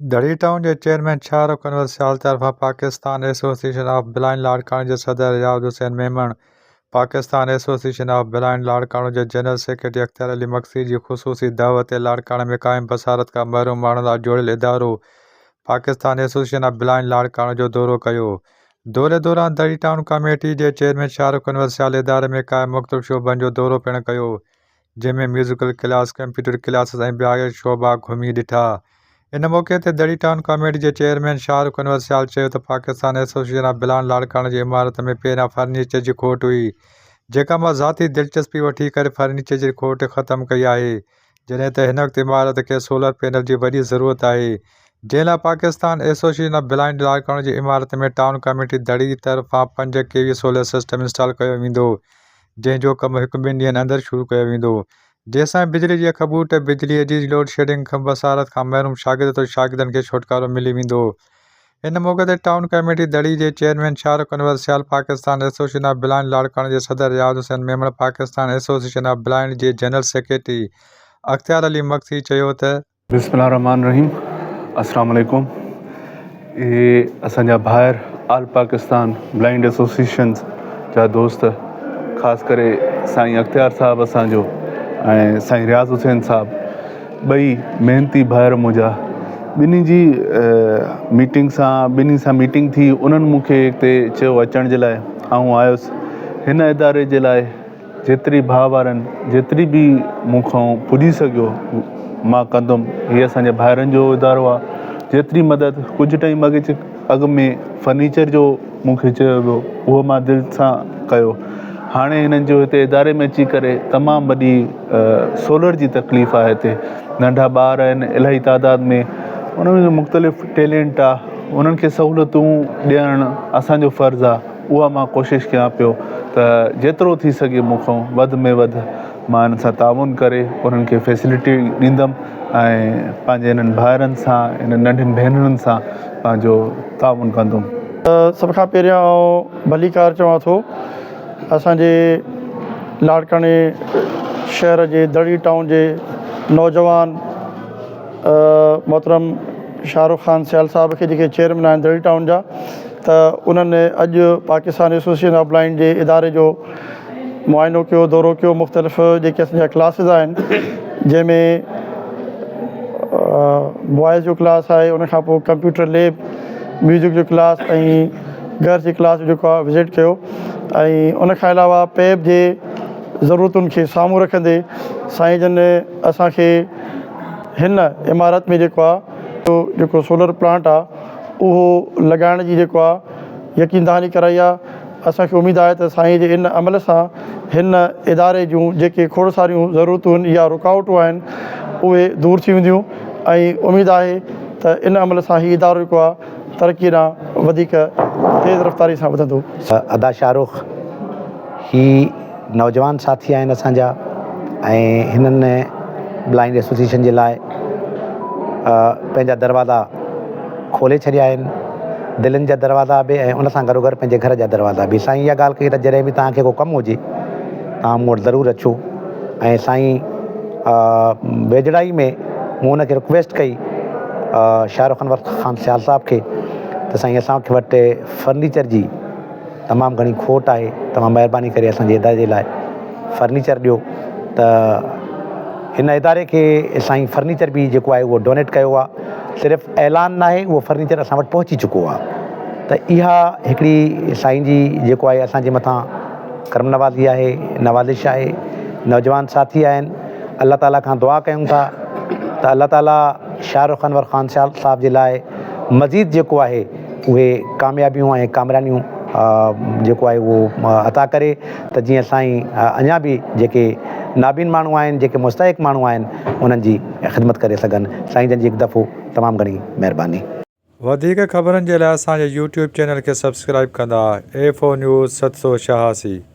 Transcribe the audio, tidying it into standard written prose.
दड़ी town के chairman Shahrukh Anwar Sial तरफ़ां Pakistan association of blind लाड़काणे जे सदर Riaz Hussain Memon, Pakistan association of blind लाड़काणों जे जनरल सेक्रेटरी अख्तियार अली मक्सी जी ख़ुसूसी दावत लाड़काणे में क़ाइम बसारत का महरूम माण्हुनि लाइ जोड़ियल इदारो पाकिस्तान एसोसिएशन ऑफ ब्लाइंड लाड़काणों जो दौरो कयो। दौरे दौरान दड़ी टाउन कमेटी जे चेयरमैन शाहरुख अनवर सियाल इदारे में क़ाइम मुख़्तलिफ़ शोबनि जो दौरो पिणु कयो, जंहिंमें म्यूज़िकल क्लास, कंप्यूटर क्लासिस ऐं ॿिया शोबा घुमी ॾिठा। इन मौक़े ते दड़ी टाउन कमेटी जे चेयरमैन शाहरुख अनवर सियाल चयो त पाकिस्तान एसोसिएशन ऑफ ब्लाइंड लाड़काणे जी इमारत में पहिरियां फर्नीचर जी खोट हुई, जेका मां ज़ाती दिलचस्पी वठी करे फर्नीचर जी खोट ख़तमु कई आहे, जॾहिं त हिन वक़्तु इमारत खे सोलर पैनल जी वॾी ज़रूरत आहे, जंहिं लाइ पाकिस्तान एसोसिएशन ऑफ ब्लाइंड लाड़काणे जी इमारत में टाउन कमेटी दड़ी तरफ़ां 5 kV सोलर सिस्टम इंस्टॉल कयो वेंदो, जंहिंजो कमु 1-2 ॾींहनि अंदरि शुरू कयो वेंदो, जंहिंसां बिजली जी अखबूट बिजलीअ जी लोड शेडिंग खां बसारत खां महरूम शागिर्दनि खे छुटकारो मिली वेंदो। इन मौक़े ते टाउन कमेटी दड़ी जे chairman Shahrukh Anwar Sial, Pakistan association of blind लाड़काणे जे सदर Riaz Hussain Memon, Pakistan association of blind जे जनरल सेक्रेटरी अख्तियार अली मक्सी चयो त बिस्मिल्लाहिर्रहमानिर्रहीम, अस्सलाम वालेकुम। ये असांजा ॿाहिरि ऑल पाकिस्तान ब्लाइंड एसोसिएशन जा दोस्त, ख़ासि करे साईं अख्तियार साहिबु असांजो ऐं साईं रियाज़ हुसैन साहिबु, ॿई महिनती भाइर मुंहिंजा, ॿिन्ही जी ॿिन्ही सां मीटिंग थी। उन्हनि मूंखे हिते चयो अचण जे लाइ, आउं आयुसि। हिन इदारे जे लाइ जेतिरी भाउ वारनि जेतिरी बि मूंखां पुॼी सघियो मां कंदुमि। हीअ असांजे भाइरनि जो इदारो आहे। जेतिरी मदद कुझु टाइम अॻु में फर्नीचर जो मूंखे चयो वियो, उहो मां दिलि सां कयो। हाणे हिननि जो हिते इदारे में अची करे तमामु वॾी सोलर जी तकलीफ़ आहे। हिते नंढा ॿार आहिनि इलाही तादाद में, उन्हनि जो मुख़्तलिफ़ टैलेंट आहे, उन्हनि खे सहूलियतूं ॾियणु असांजो फ़र्ज़ु आहे। उहा मां कोशिशि कयां पियो त जेतिरो थी सघे मूंखां वधि में वधि मां हिन सां ताउन करे उन्हनि खे फैसिलिटी ॾींदुमि ऐं पंहिंजे हिननि भाइरनि सां, हिननि नंढियुनि भेनरुनि सां पंहिंजो ताउन कंदुमि। सभ खां पहिरियां भलीकार चवां थो असांजे लाड़काणे शहर जे दड़ी टाउन जे नौजवान मोहतरम शाहरुख ख़ान सियाल साहिब खे, जेके चेयरमैन आहिनि दड़ी टाउन जा, त उन्हनि अॼु पाकिस्तान एसोसिएशन ऑफ ब्लाइंड जे इदारे जो मुआइनो कयो, दौरो कयो। मुख़्तलिफ़ जेके असांजा क्लासिस आहिनि, जंहिंमें बॉइज़ जो क्लास आहे, उनखां पोइ कंप्यूटर लैब, म्यूज़िक जो क्लास ऐं घर जी क्लास जेको आहे विज़िट कयो। ऐं उनखां अलावा पैब जे ज़रूरतुनि खे साम्हूं रखंदे साईं जन असांखे हिन इमारत में जेको सोलर प्लांट आहे उहो लॻाइण जी जेको आहे यकीन दहानी कराई आहे। असांखे उमेदु आहे त साईं जे इन अमल सां हिन इदारे जूं जेके खोड़ सारियूं ज़रूरतूं आहिनि या रुकावटूं आहिनि उहे दूर थी वेंदियूं ऐं उमेदु आहे त इन अमल सां हीउ इदारो जेको आहे तरक़ी ॾांहुं वधीक तेज़ रफ़्तारी सां वधंदो। अदा शाहरुख ही नौजवान साथी आहिनि असांजा ऐं हिननि ब्लाइंड एसोसिएशन जे लाइ पंहिंजा दरवाज़ा खोले छॾिया आहिनि, दिलनि जा दरवाज़ा बि ऐं उन सां गॾो गॾु पंहिंजे घर जा दरवाज़ा बि। साईं इहा ॻाल्हि कई त जॾहिं बि तव्हांखे को कमु हुजे तव्हां मूं वटि ज़रूरु अचो। ऐं साईं वेझड़ाई में मूं हुनखे रिक्वेस्ट कई शाहरुख अनवर ख़ान सियाल साहिब खे त साईं असांखे वटि फर्नीचर जी तमामु घणी खोट आहे, तव्हां महिरबानी करे असांजे इदारे जे लाइ फर्नीचर ॾियो। त हिन इदारे खे साईं फर्नीचर बि जेको आहे उहो डोनेट कयो आहे। सिर्फ़ु ऐलान न आहे, उहो फर्नीचर असां वटि पहुची चुको आहे। त इहा हिकिड़ी साईं जी जेको आहे असांजे मथां करम नवाज़ी आहे, नवाज़िश आहे। नौजवान साथी आहिनि, अलाह ताला खां दुआ कयूं था त अलाह ताला शाहरुख अनवर ख़ान सियाल साहिब जे लाइ मज़ीद जेको आहे उहे कामयाबियूं ऐं कामरानियूं जेको आहे उहो अता करे, त जीअं साईं अञा बि जेके नाबीन माण्हू आहिनि, जेके मुस्तहिक माण्हू आहिनि, उन्हनि जी ख़िदमत करे सघनि। साईं जन जी हिकु दफ़ो तमामु घणी महिरबानी। वधीक ख़बरनि जे लाइ असांजे YouTube चैनल खे सब्सक्राइब कंदा। A4 news 786।